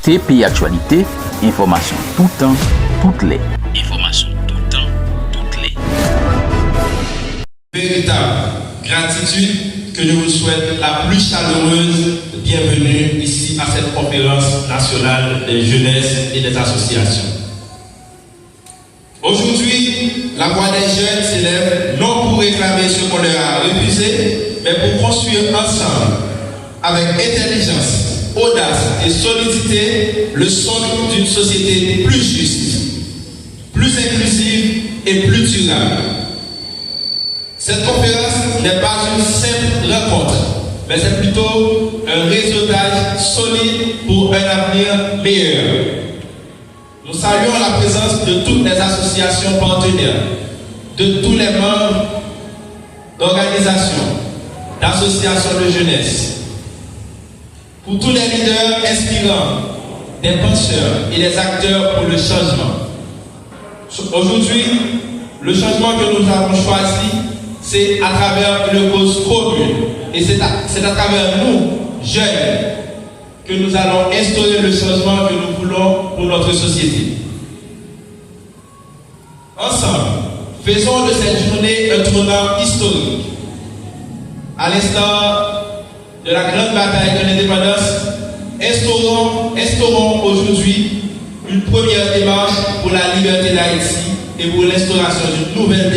TPI Actualité, information tout temps, toutes les. Information tout temps, toutes les. Véritable gratitude que je vous souhaite la plus chaleureuse bienvenue ici à cette conférence nationale des jeunesses et des associations. Aujourd'hui, la voix des jeunes s'élève non pour réclamer ce qu'on leur a refusé, mais pour construire ensemble, avec intelligence, audace et solidité, le socle d'une société plus juste, plus inclusive et plus durable. Cette conférence n'est pas une simple rencontre, mais c'est plutôt un réseautage solide pour un avenir meilleur. Nous saluons la présence de toutes les associations partenaires, de tous les membres d'organisations, d'associations de jeunesse, pour tous les leaders inspirants, des penseurs et des acteurs pour le changement. Aujourd'hui, le changement que nous avons choisi, c'est à travers une cause commune. Et c'est à travers nous, jeunes, que nous allons instaurer le changement que nous voulons pour notre société. Ensemble, faisons de cette journée un tournant historique. À l'instar de la grande bataille de l'indépendance, instaurons aujourd'hui une première démarche pour la liberté d'Haïti et pour l'instauration d'une nouvelle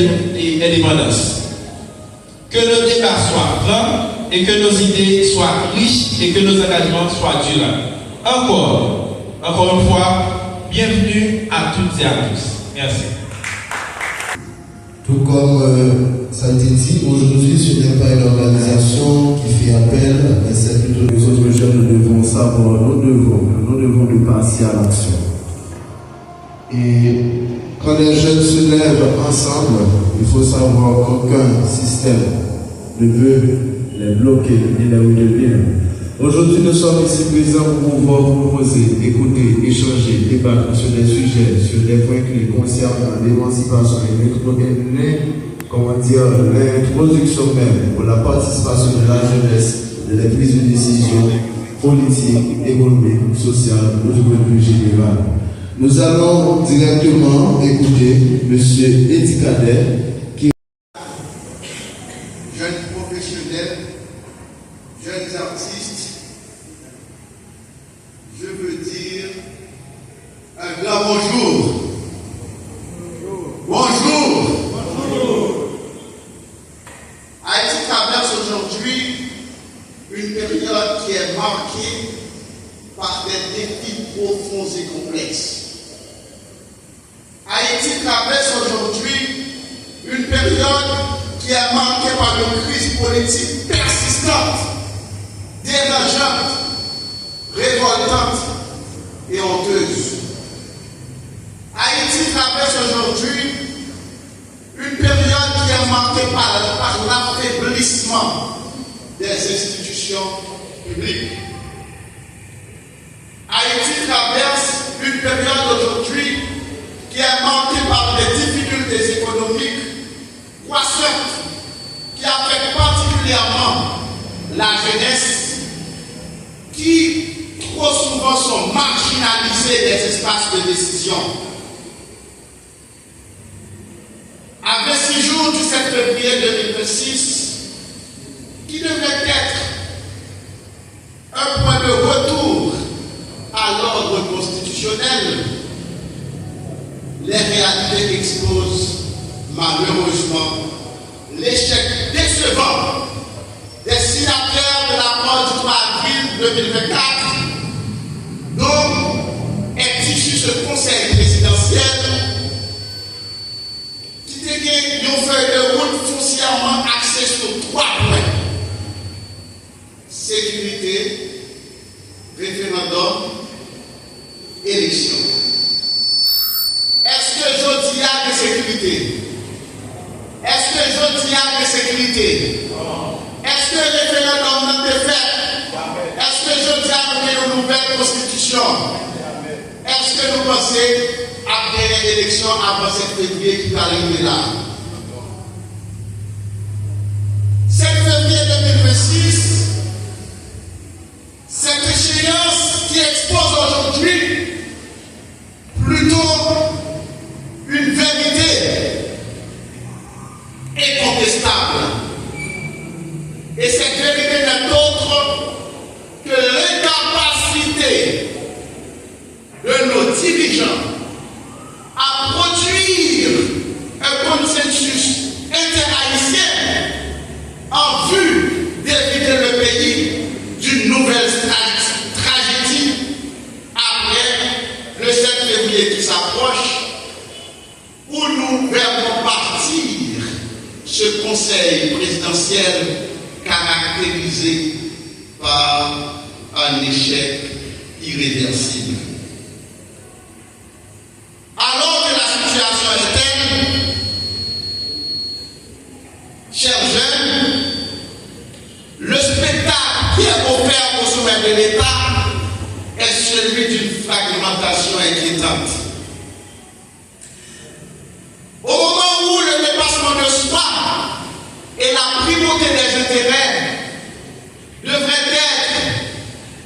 indépendance. Que nos débats soient francs et que nos idées soient riches et que nos engagements soient durables. Encore une fois, bienvenue à toutes et à tous. Merci. Tout comme ça a été dit, aujourd'hui ce n'est pas une organisation qui fait appel, mais c'est plutôt les autres jeunes. Nous devons savoir nos devons de passer à l'action. Et quand les jeunes se lèvent ensemble, il faut savoir qu'aucun système ne veut les bloquer et les retenir. Aujourd'hui, nous sommes ici présents pour pouvoir proposer, écouter, échanger, débattre sur des sujets, sur des points clés concernant l'émancipation et l'introduction même pour la participation de la jeunesse de la prise de décision politique, économique, sociale, du point de vue général. Nous allons directement écouter M. Edi Kader, qui jeunes professionnels, jeunes artistes, je veux dire un grand bonjour. Bonjour. Haïti traverse aujourd'hui une période qui est marquée par des défis profonds et complexes. Haïti traverse aujourd'hui une période qui est marquée par une crise politique persistante, dérangeante, révoltante et honteuse. Haïti traverse aujourd'hui une période qui est marquée par l'affaiblissement des institutions publiques. Haïti traverse une période aujourd'hui qui est marquée par des difficultés économiques croissantes qui affectent particulièrement la jeunesse qui trop souvent sont marginalisées des espaces de décision. À 26 jours du 7 février 2026, qui devrait être un point de retour à l'ordre constitutionnel, les réalités exposent malheureusement l'échec décevant des signataires de l'accord du 3 avril 2024, dont est issu ce conseil présidentiel qui dégaine une feuille de route foncièrement axée sur 3 points: sécurité, référendum, élection. Est-ce que je dis à de sécurité? Est-ce que je dis à de sécurité? Est-ce que le référendum n'a été fait? Est-ce que je dis à une nouvelle constitution? Est-ce que nous pensons à des élections avant 7 février qui va arriver là? 7 février 2026, cette échéance qui expose aujourd'hui aujourd'hui plutôt une vérité incontestable. Et cette vérité n'est autre que l'incapacité de nos dirigeants à produire un consensus interhaïtien en vue d'éviter le pays d'une nouvelle tragédie après le 7 février qui s'approche, où nous verrons partir ce conseil présidentiel caractérisé par un échec irréversible. Alors que la situation est telle, chers jeunes, le spectacle qui est offert au sommet de l'État est celui d'une fragmentation inquiétante. Au moment où le dépassement de soi et la primauté des intérêts devraient être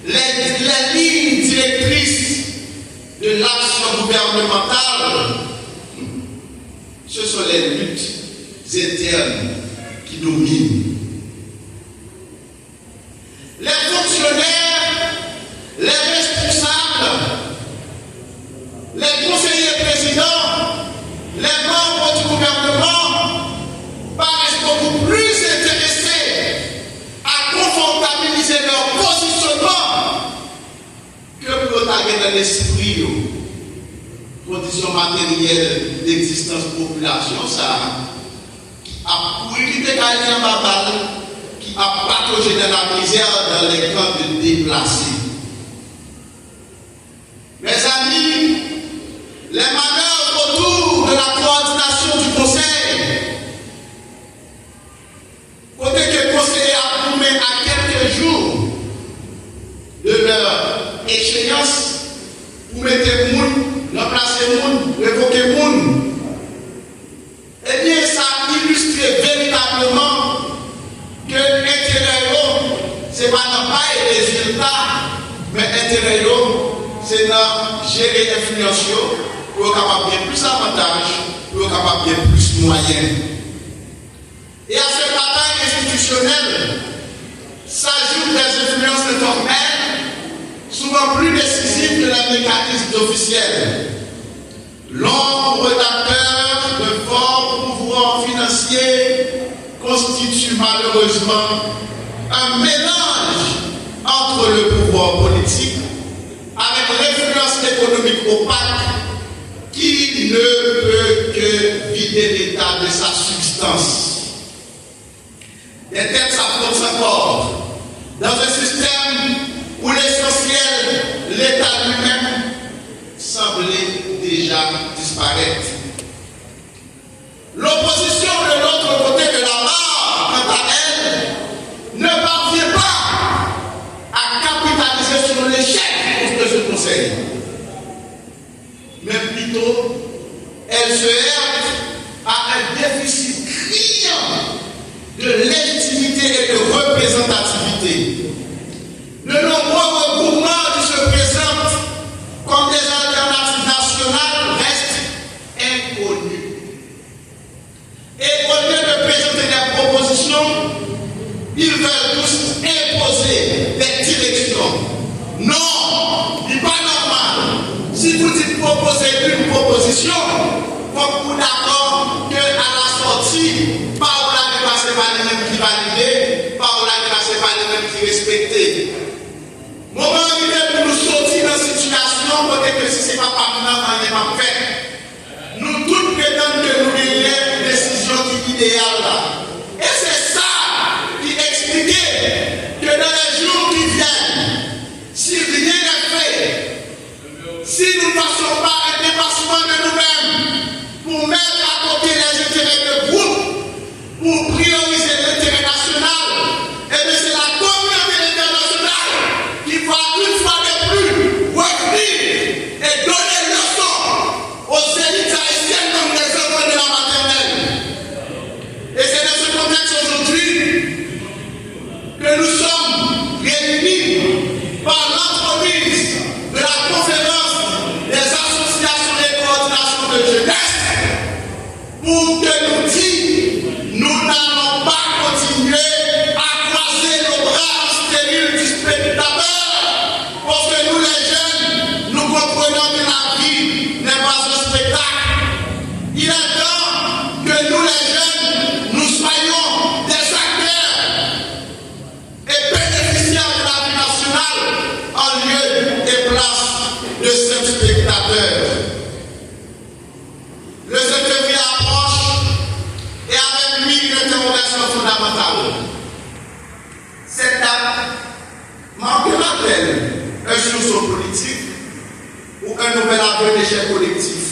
les lignes directrices de l'action gouvernementale, ce sont les luttes internes qui dominent. Les fonctionnaires, les responsables, les conseillers présidents, les membres du gouvernement paraissent beaucoup plus intéressés à confortabiliser leur positionnement que protagoniste dans l'esprit, conditions matérielles d'existence population, ça a pourrité en baballe, qui a patogé dans la misère dans les camps de déplacés. Mes amis, les manœuvres autour de la coordination du conseil, côté que le conseil a promis à quelques jours de leur échéance, pour mettre le monde, remplacer le monde, révoquer le monde, eh bien ça illustre véritablement que l'intérêt, c'est pas dans pas les résultats, mais l'intérêt, c'est dans gérer l'influence, pour être capable de bien plus d'avantages, pour être capable de bien plus de moyens. Et à cette bataille institutionnelle s'ajoutent des influences informelles, souvent plus décisives que les mécanismes officiels. L'ombre d'acteurs de forts pouvoirs financiers constitue malheureusement un mélange entre le pouvoir politique avec l'influence économique opaque qui ne peut que vider l'État de sa substance. Des têtes s'affrontent encore dans un système où l'essentiel, l'État lui-même, semblait déjà disparaître. L'opposition de l'autre côté de la barre, quant à elle, ne parvient pas à capitaliser sur l'échec de ce conseil. Mais plutôt, elle se heurte à un déficit criant de légitimité et de représentativité. De nombreux regroupements qui se présentent comme des alternatives nationales restent inconnus. Et au lieu de présenter des propositions, ils veulent tous imposer des directions. Non, il n'est pas normal. Si vous dites proposer une proposition, comme vous d'accord qu'à la sortie, pas où la dépasse pas les mêmes qui validaient, pas où la dépasse pas les mêmes qui respectaient. Moment arrivé pour nous sortir dans cette situation, peut-être que si ce n'est pas maintenant, on n'est pas fait. Nous tous prétendons que nous ayons une décision qui est idéale là. Et c'est ça qui expliquait que dans les jours qui viennent, si rien n'est fait, si nous ne faisons pas un dépassement de nous-mêmes pour mettre à côté les intérêts de groupe, pour prioriser l'intérêt national, et bien c'est la communauté internationale qui va une fois de plus revenir et donner leçon aux élites haïtiennes comme les enfants de la maternelle. Et c'est dans ce contexte aujourd'hui que nous sommes réunis par l'entremise de la conférence solution politique ou un nouvel aveu d'échec collectif.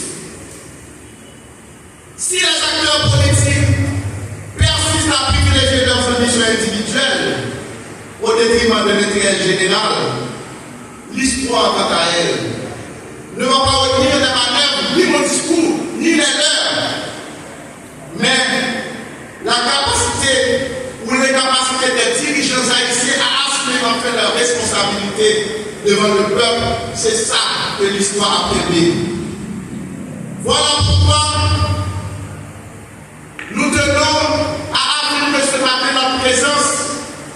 Si les acteurs politiques persistent à privilégier leurs ambitions individuelles au détriment de l'intérêt général, l'histoire, quant à elle, ne va pas retenir les manœuvres, ni mon discours, ni les leurs, mais la capacité ou les capacités des dirigeants haïtiens à assumer en fait leurs responsabilités devant le peuple, c'est ça que l'histoire a permis. Voilà pourquoi nous tenons à affirmer ce matin notre présence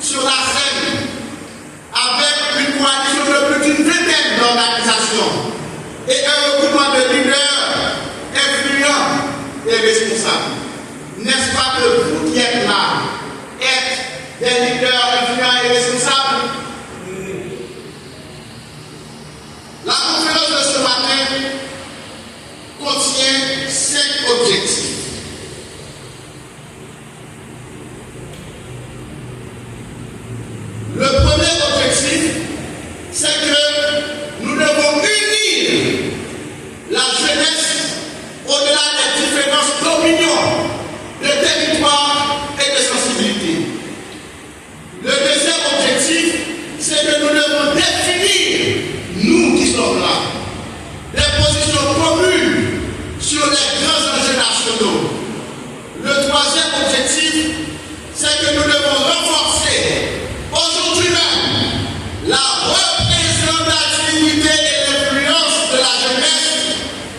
sur la scène avec une coalition de plus d'une vingtaine d'organisations et un regroupement de leaders influents et responsables. N'est-ce pas que vous qui êtes là êtes des leaders influents et responsables? La conférence de ce matin contient 5 objectifs. Le premier objectif, c'est que nous devons unir la jeunesse au-delà des différences d'opinion, de territoire et de sensibilité. Le deuxième objectif, c'est que nous devons définir, nous qui sommes là, des positions communes sur les grands enjeux nationaux. Le troisième objectif, c'est que nous devons renforcer aujourd'hui même la représentativité et l'influence de la jeunesse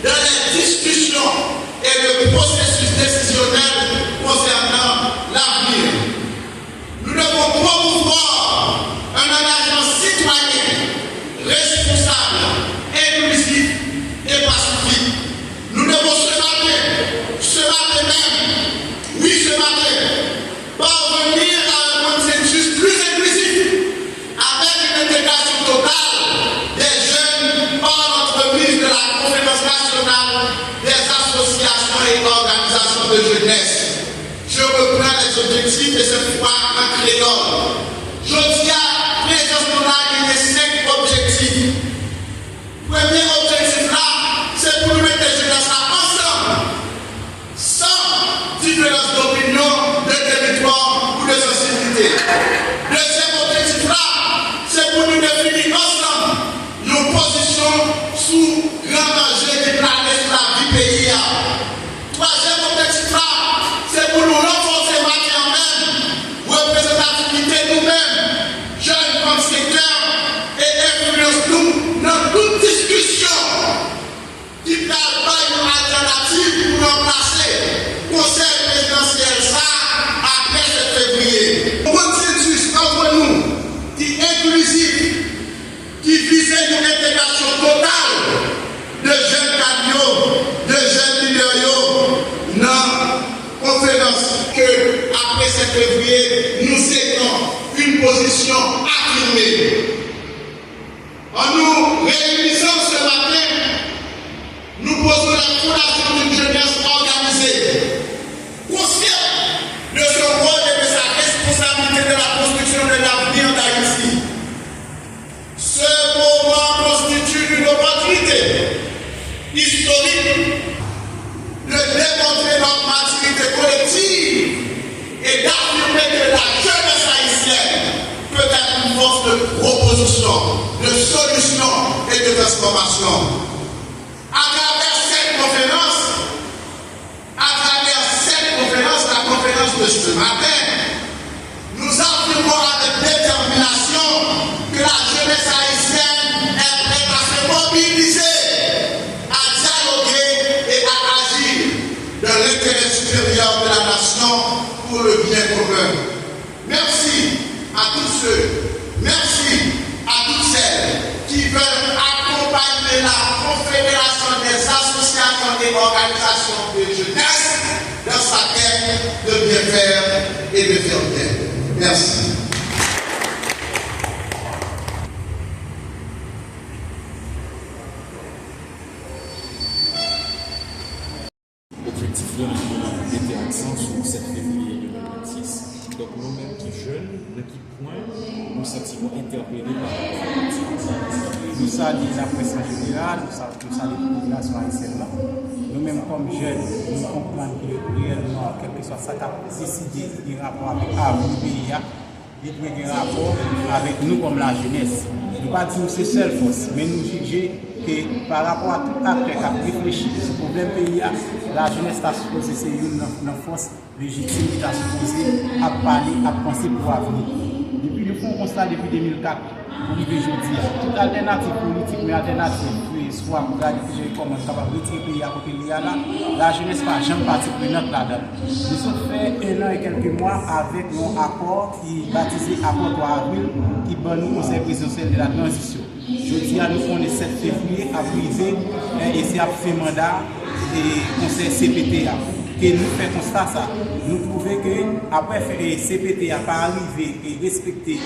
dans les discussions et le processus décisionnel concernant l'avenir. Nous devons promouvoir un engagement citoyen, responsable, inclusif et pacifique. Nous devons ce matin même, oui ce matin, parvenir à un consensus plus inclusif avec une intégration totale des jeunes par l'entremise de la conférence nationale des associations et organisations de jeunesse. Je reprends les objectifs et cette fois en créole. Je dis à présence de la ligne 5 objectifs. Premier objectif là, c'est pour nous mettre les jeunesses ensemble, sans différence d'opinion, de territoire ou de sensibilité. Deuxième objectif là, c'est pour nous définir ensemble nos positions sous grand danger qui traverse la vie pays. Troisième objectif là, c'est pour nous renforcer matière même, représentativité nous-mêmes, jeunes comme secteur et influence nous dans toute discussion qui parle pas une alternative pour remplacer le conseil présidentiel ça après 7 février. Un consensus entre nous qui est inclusif, qui visait une intégration totale de jeunes camions, de jeunes leaders dans la conférence que après 7 février, nous cédons une position affirmée. En nous réunissant ce matin, nous posons la fondation d'une jeunesse organisée, consciente de son rôle et de sa responsabilité de la construction de l'avenir d'Haïti. Ce moment constitue une opportunité historique de démontrer notre maturité collective et d'affirmer que la jeunesse haïtienne peut être une force de proposition, de solution et de transformation. À travers cette conférence, la conférence de ce matin, nous affirmons avec détermination que la jeunesse haïtienne est prête à se mobiliser, à dialoguer et à agir dans l'intérêt supérieur de la nation pour le bien commun. Merci à tous ceux, merci à toutes celles qui veulent accompagner la Confédération des associations et organisations de jeunesse dans sa quête de bien faire et de faire bien. Merci. L'objectif de nous était accent sur 7 février 2026. Donc nous-mêmes qui jeunes, de qui point nous sentiment interpellés par rapport à l'activité. nous saluons la presse en général, nous saluons la population haïtienne. Nous-mêmes, comme jeunes, nous comprenons que réellement, quel que soit ça, qui a décidé de rapport avec l'avenir du pays, il doit y avoir un rapport avec nous comme la jeunesse. Nous ne pas dire que c'est seule force, mais nous juger que par rapport à tout acteur qui a réfléchi sur le problème pays, la jeunesse a supposé c'est une force légitime qui a supposé à parler, à penser pour l'avenir. Depuis le fond constat depuis 2004, pour arriver aujourd'hui, toute alternative politique, mais alternative, soit pour regarder comment on est capable de retirer le pays à côté de la jeunesse n'a jamais partie prenante là-dedans. Nous avons fait 1 an et quelques mois avec un accord qui est baptisé Accord 3 avril, qui donne nous conseil présidentiel de la transition. Jeudi, nous on est 7 février à privé et c'est à fait mandat et conseil CPTA. Que nous faisons constat ça. Nous trouvons que après CPT n'a pas arrivé et respecter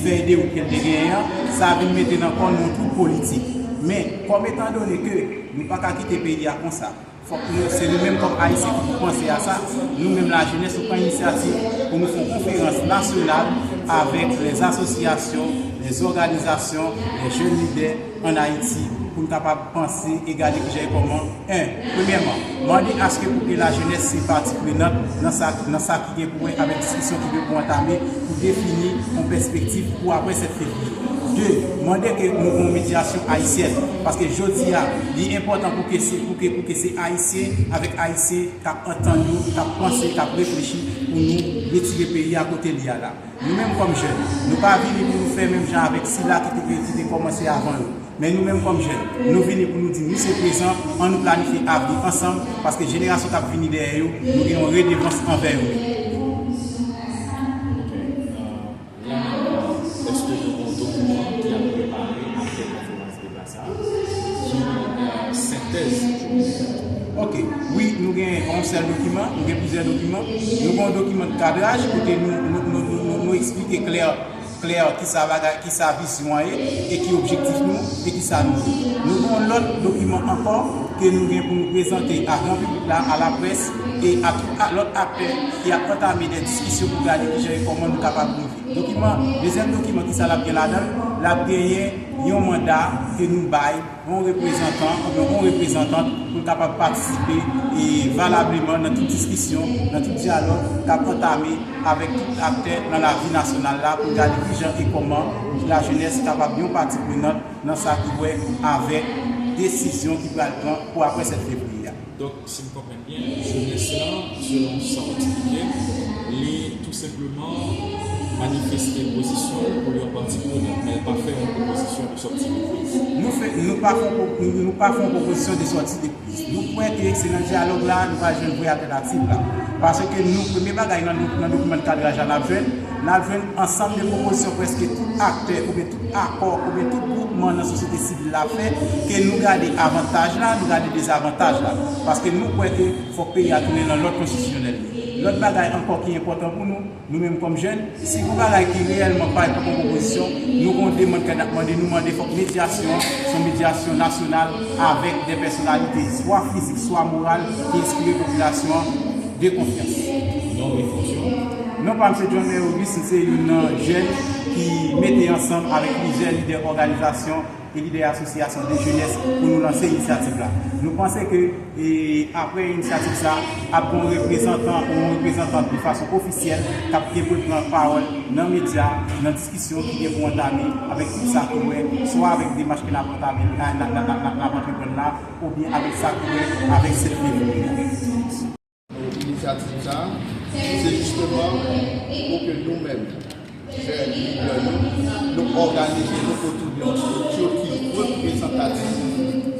faire des week-ends de gagnants, ça va mettre dans notre trou politique. Mais comme étant donné que nous ne pouvons pas quitter le pays comme ça, c'est nous-mêmes comme Haïtiens qui pensons à ça, nous-mêmes la jeunesse, nous prenons l'initiative pour nous faire une conférence nationale avec les associations, les organisations, les jeunes leaders en Haïti pour nous capables de penser et garder que j'ai comment. Premièrement, demander à ce que pour que la jeunesse soit partie prenante dans ça qui est pour avec discussion qui veut pour entamer, pour définir une perspective pour après cette février. 2. Demander que nous avons une médiation haïtienne. Parce que je dis, il est important pour que ces haïtiens avec haïtiens qui entendent, qui pensent, qui réfléchissent pour nous retirer le pays à côté de là. Nous-mêmes comme jeunes, nous ne pas venir pour nous faire même genre avec Silla qui a commencé avant nous. Mais nous-mêmes comme jeunes, nous venons pour nous dire, nous sommes présents, on nous planifie l'avenir ensemble, parce que la génération qui a venu derrière nous, nous avons une redevance envers eux. Est-ce que nous avons un document qui a préparé après la conférence de Brassard qui synthèse? Ok, oui, nous avons un seul document, nous avons plusieurs documents. Nous avons un document de cadrage pour que nous expliquer clair qui sa vision et qui objectif nous et qui ça nous. Nous avons l'autre document encore que nous avons pour nous présenter à grand public à la presse et à l'autre acteur qui a entamé des discussions pour regarder comment nous sommes capables de vivre. Deuxième document qui s'est là-dedans, la gagné un mandat que nous baillons, un représentant ou une représentante pour être capable de participer et valablement dans toute discussion, dans tout dialogue qu'a entamé avec tout acteur dans la vie nationale là pour regarder et comment la jeunesse est capable de bien partie prenante dans sa qui avec décision qui va prendre pour après cette février. Donc, si vous comprenez bien, jeunesse là, selon sa activité, est tout simplement manifester une position pour leur parti prenante, mais pas faire une proposition de sortie de crise. Nous ne pas faire une proposition de sortie de crise. Nous croyons que c'est dans le dialogue là, nous allons jouer une vraie alternative là. Parce que nous, premier bagage dans le document de cadrage à la jeune, ensemble de propositions presque tout acteur, ou bien tout accord, ou bien tout groupement dans la société civile l'a fait, que nous gardons avantages là, nous gardons des avantages là. Parce que nous croyons qu'il faut payer à tourner dans l'ordre constitutionnel. L'autre bagage encore qui est important pour nous, nous-mêmes comme jeunes, si vous bagage qui réellement pas une proposition, nous avons demandé médiation, son médiation nationale avec des personnalités, soit physiques, soit morales, qui inspirent la population de confiance. Non, pas M. John Auguste, c'est une jeune qui mettait ensemble avec plusieurs leaders d'organisations et leaders d'associations de jeunesse pour nous lancer l'initiative là. Nous pensons que après l'initiative ça, après un représentant ou une représentante de façon officielle qui peut prendre parole dans les médias, dans la discussion qui est pour entamer avec tout ça soit avec des marches qui n'a pas entamé là, ou bien avec ça avec cette L'initiative ça, c'est justement pour que nous-mêmes, nous organiser autour d'une structure qui est représentative,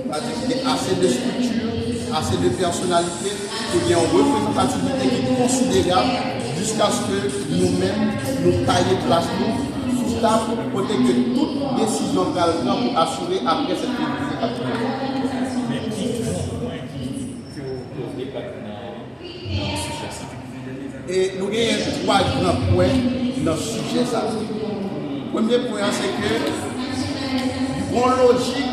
c'est-à-dire qu'il y a assez de structures, assez de personnalités, qu'il y ait une représentativité qui est considérable jusqu'à ce que nous-mêmes nous taillions place nous sous table pour que toute décision va pour assurer après cette février. Et nous avons 3 grands points dans ce sujet. Le premier point, c'est que, en logique,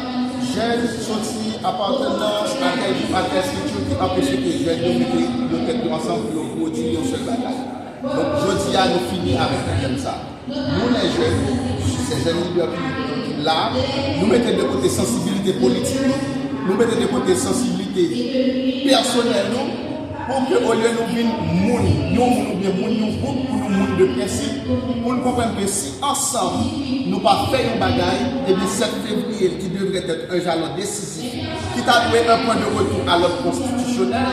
jeunes sortis appartenance à des structures qui empêchent que les jeunes nous mettent ensemble pour produire un seul bagage. Donc, je dis à nous finir avec comme ça. Nous, les jeunes, ces jeunes leaders qui là, nous mettons de côté sensibilité politique, nous mettons de côté sensibilité personnelle, pour que au lieu de nous venir nous groupe pour nous de principe, pour nous comprendre que si ensemble nous ne pas faire un bagaille, et bien 7 février qui devrait être un jalon décisif, qui t'a donné un point de retour à l'ordre constitutionnel,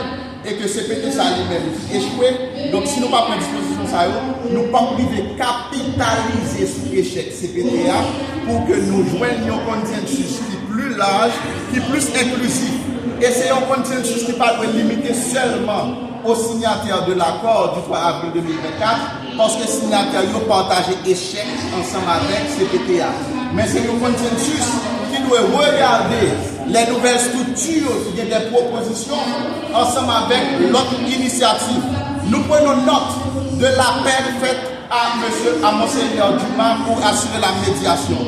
et que CPT ça lui-même échoué. Donc si nous ne pas prendre disposition ça, nous ne pas priver capitaliser sur l'échec CPTA pour que nous joignions un consensus qui est plus large, qui est plus inclusif. Et c'est un consensus qui ne pas limiter seulement aux signataires de l'accord du 3 avril 2024, parce que les signataires ont partagé échec ensemble avec CPTA. Mais c'est un consensus qui doit regarder les nouvelles structures qui ont des propositions ensemble avec l'autre initiative. Nous prenons note de l'appel fait à Monseigneur Dumas pour assurer la médiation.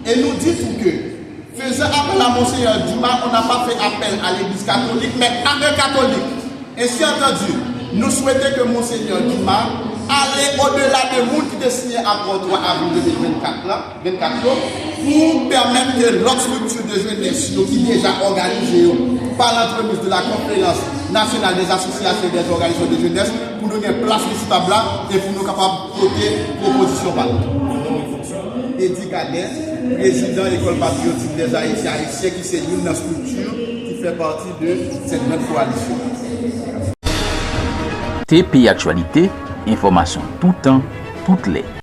Et nous disons que faisant appel à Monseigneur Dumas, on n'a pas fait appel à l'Église catholique, mais à un catholique. Ainsi entendu, nous souhaitons que Monseigneur Dumas aille au-delà de monde qui est signé après 3 avril 2024 pour permettre que l'autre structure de jeunesse qui est déjà organisée par l'entremise de la Conférence nationale des associations et des organisations de jeunesse pour nous donner place de ce tableau et pour nous capables de voter proposition par nous. Eddie Cadet, président de l'école patriotique des Haïtiens qui c'est une structure qui fait partie de cette même coalition. TPI Actualité, information tout temps, toutes les.